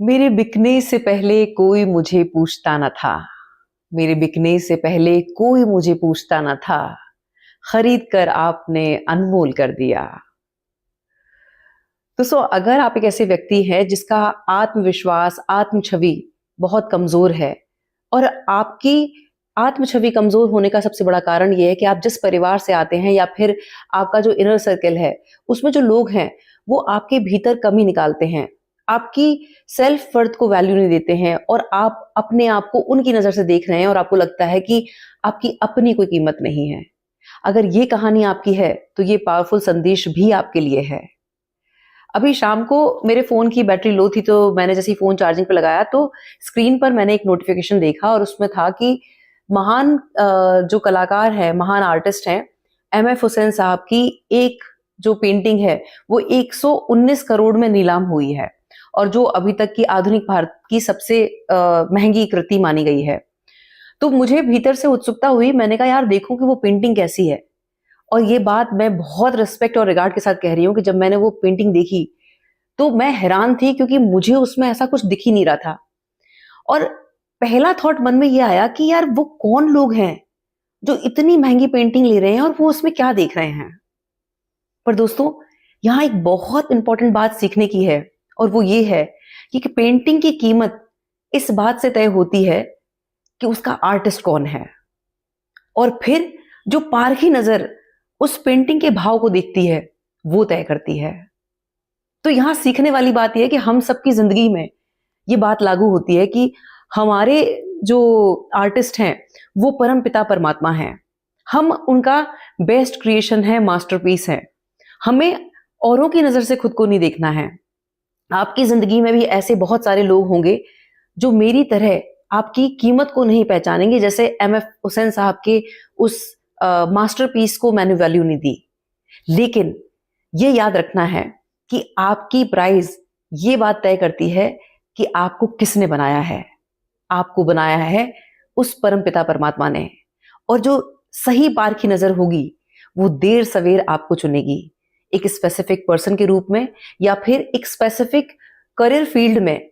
मेरे बिकने से पहले कोई मुझे पूछता न था। मेरे बिकने से पहले कोई मुझे पूछता न था। खरीद कर आपने अनमोल कर दिया। दोस्तों, अगर आप एक ऐसे व्यक्ति हैं जिसका आत्मविश्वास, आत्म छवि बहुत कमजोर है और आपकी आत्म छवि कमजोर होने का सबसे बड़ा कारण यह है कि आप जिस परिवार से आते हैं या फिर आपका जो इनर सर्कल है, उसमें जो लोग हैं, वो आपके भीतर कमी निकालते हैं। आपकी सेल्फ वर्थ को वैल्यू नहीं देते हैं और आप अपने आप को उनकी नजर से देख रहे हैं और आपको लगता है कि आपकी अपनी कोई कीमत नहीं है। अगर ये कहानी आपकी है, तो ये पावरफुल संदेश भी आपके लिए है। अभी शाम को मेरे फ़ोन की बैटरी लो थी, तो मैंने जैसे ही फ़ोन चार्जिंग पे लगाया तो स्क्रीन पर मैंने एक नोटिफ़िकेशन देखा और उसमें था कि महान जो कलाकार है, महान आर्टिस्ट हैं, एमएफ हुसैन साहब की एक जो पेंटिंग है, वो 119 करोड़ में नीलाम हुई है और जो अभी तक की आधुनिक भारत की सबसे महँगी कृति मानी गई है। तो मुझे भीतर से उत्सुकता हुई, मैंने कहा यार देखूँ कि वो पेंटिंग कैसी है। और ये बात मैं बहुत रिस्पेक्ट और रिगार्ड के साथ कह रही हूँ कि जब मैंने वो पेंटिंग देखी, तो मैं हैरान थी क्योंकि मुझे उसमें ऐसा कुछ दिख ही नहीं रहा था। और पहला थॉट मन में ये आया कि यार वो कौन लोग हैं, जो इतनी महँगी पेंटिंग ले रहे हैं और वो उसमें क्या देख रहे हैं? पर दोस्तों, यहाँ एक बहुत इंपॉर्टेंट बात सीखने की है और वो ये है कि पेंटिंग की कीमत इस बात से तय होती है कि उसका आर्टिस्ट कौन है और फिर जो पारखी नज़र उस पेंटिंग के भाव को देखती है, वो तय करती है। तो यहाँ सीखने वाली बात ये है कि हम सबकी ज़िंदगी में ये बात लागू होती है कि हमारे जो आर्टिस्ट हैं, वो परमपिता परमात्मा हैं। हम उनका बेस्ट क्रिएशन है, मास्टरपीस है। हमें औरों की नज़र से खुद को नहीं देखना है। आपकी ज़िंदगी में भी ऐसे बहुत सारे लोग होंगे, जो मेरी तरह आपकी कीमत को नहीं पहचानेंगे, जैसे एमएफ हुसैन साहब के उस मास्टरपीस को मैंने वैल्यू नहीं दी। लेकिन ये याद रखना है कि आपकी प्राइस ये बात तय करती है कि आपको किसने बनाया है। आपको बनाया है उस परमपिता परमात्मा ने, और जो सही पार की नजर होगी, वो देर सवेर आपको चुनेगी, एक स्पेसिफिक पर्सन के रूप में या फिर एक स्पेसिफिक करियर फील्ड में।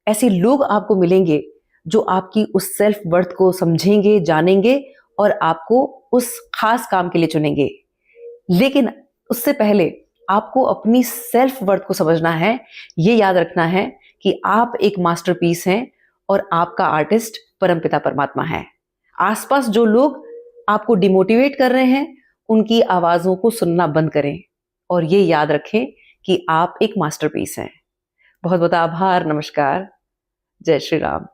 ऐसे लोग आपको मिलेंगे जो आपकी उस सेल्फ वर्थ को समझेंगे, जानेंगे और आपको उस खास काम के लिए चुनेंगे। लेकिन उससे पहले आपको अपनी सेल्फ वर्थ को समझना है। ये याद रखना है कि आप एक मास्टरपीस हैं और आपका आर्टिस्ट परमपिता परमात्मा है। आसपास जो लोग आपको डिमोटिवेट कर रहे हैं, उनकी आवाजों को सुनना बंद करें और ये याद रखें कि आप एक मास्टरपीस हैं। बहुत बहुत आभार। नमस्कार। जय श्री राम।